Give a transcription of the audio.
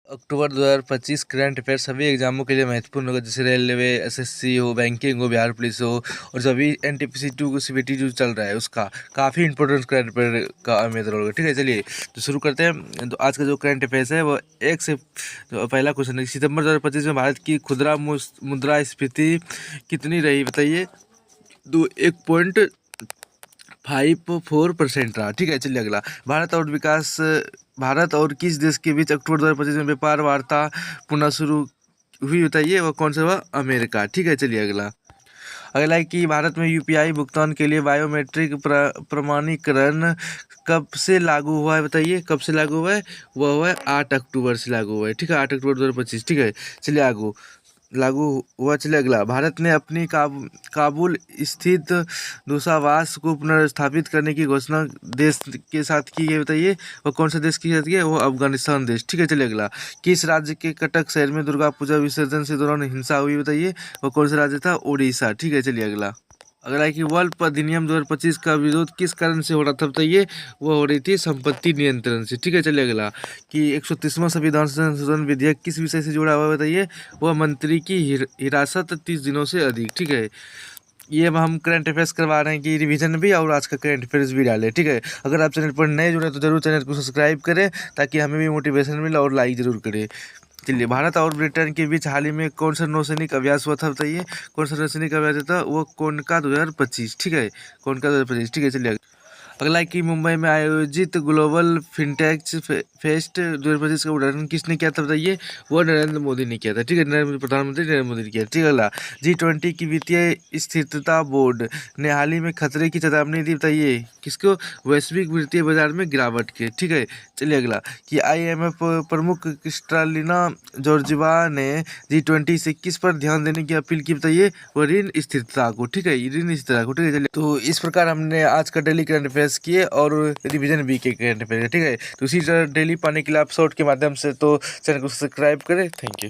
अक्टूबर 2025 current affair सभी एग्जामों के लिए महत्वपूर्ण होगा, जैसे रेलवे, एसएससी हो, बैंकिंग हो, बिहार पुलिस हो, और सभी एनटीपीसी 2 को सीबीटी जो चल रहा है उसका काफ़ी इंपॉर्टेंस करंट अफेयर का अहमियत होगा। ठीक है, चलिए तो शुरू करते हैं। तो आज का जो करंट अफेयर्स है वो एक से तो पहला क्वेश्चन है, सितंबर 2025 में भारत की खुदरा मुद्रास्फीति कितनी रही बताइए। तो 1.54% रहा। ठीक है, चलिए अगला, भारत और किस देश के बीच अक्टूबर 2025 में व्यापार वार्ता पुनः शुरू हुई बताइए, वो कौन सा हुआ, अमेरिका। ठीक है, चलिए अगला है कि भारत में यूपीआई भुगतान के लिए बायोमेट्रिक प्रमाणीकरण कब से लागू हुआ है बताइए, कब से लागू हुआ है, वह हुआ है 8 अक्टूबर से लागू हुआ है। ठीक है, 8 अक्टूबर 2025। ठीक है, चलिए लागू हुआ। चलिए अगला, भारत ने अपनी काबुल स्थित दूतावास को पुनर्स्थापित करने की घोषणा देश के साथ की है बताइए, वो कौन सा देश की साथ की है, वो अफगानिस्तान देश। ठीक है, चलिए अगला, किस राज्य के कटक शहर में दुर्गा पूजा विसर्जन से दौरान हिंसा हुई बताइए, वो कौन सा राज्य था, उड़ीसा। ठीक है, चलिए अगला है कि वर्ल्ड अधिनियम 2025 का विरोध किस कारण से हो रहा था बताइए, वो हो रही थी संपत्ति नियंत्रण से। ठीक है, चलिए अगला कि 130वां संविधान संशोधन विधेयक किस विषय से जुड़ा हुआ है बताइए, वह मंत्री की हिरासत 30 दिनों से अधिक। ठीक है, ये अब हम करंट अफेयर्स करवा रहे हैं कि रिवीजन भी और आज का करंट अफेयर्स भी डालें। ठीक है, अगर आप चैनल पर नए जुड़े तो जरूर चैनल को सब्सक्राइब करें ताकि हमें भी मोटिवेशन मिले, और लाइक जरूर करें। चलिए, भारत और ब्रिटेन के बीच हाल ही में कौन सा नौसैनिक अभ्यास हुआ था बताइए, कौन सा नौसैनिक अभ्यास था, वो कोनका 2025। ठीक है, कोनका 2025। ठीक है, चलिए अगला है कि मुंबई में आयोजित ग्लोबल फिनटेक फेस्ट 2025 का उद्घाटन किसने किया था बताइए, वो नरेंद्र मोदी ने किया था। ठीक है, प्रधानमंत्री नरेंद्र मोदी ने किया। ठीक है, अगला, G20 की वित्तीय स्थिरता बोर्ड ने हाल ही में खतरे की चेतावनी दी बताइए, किसको, वैश्विक वित्तीय बाजार में गिरावट के। ठीक है, चलिए अगला कि IMF प्रमुख क्रिस्टालिना जॉर्जिवा ने G20 से किस पर ध्यान देने की अपील की बताइए, वो ऋण स्थिरता को। ठीक है, ऋण स्थिरता को। ठीक है, चलिए तो इस प्रकार हमने आज का डेली करंट अफेयर्स किए और रिवीजन भी के करंट अफेयर। ठीक है, तो इसी तरह डेली पाने के लिए आप शॉर्ट के माध्यम से तो चैनल को सब्सक्राइब करें। Thank you.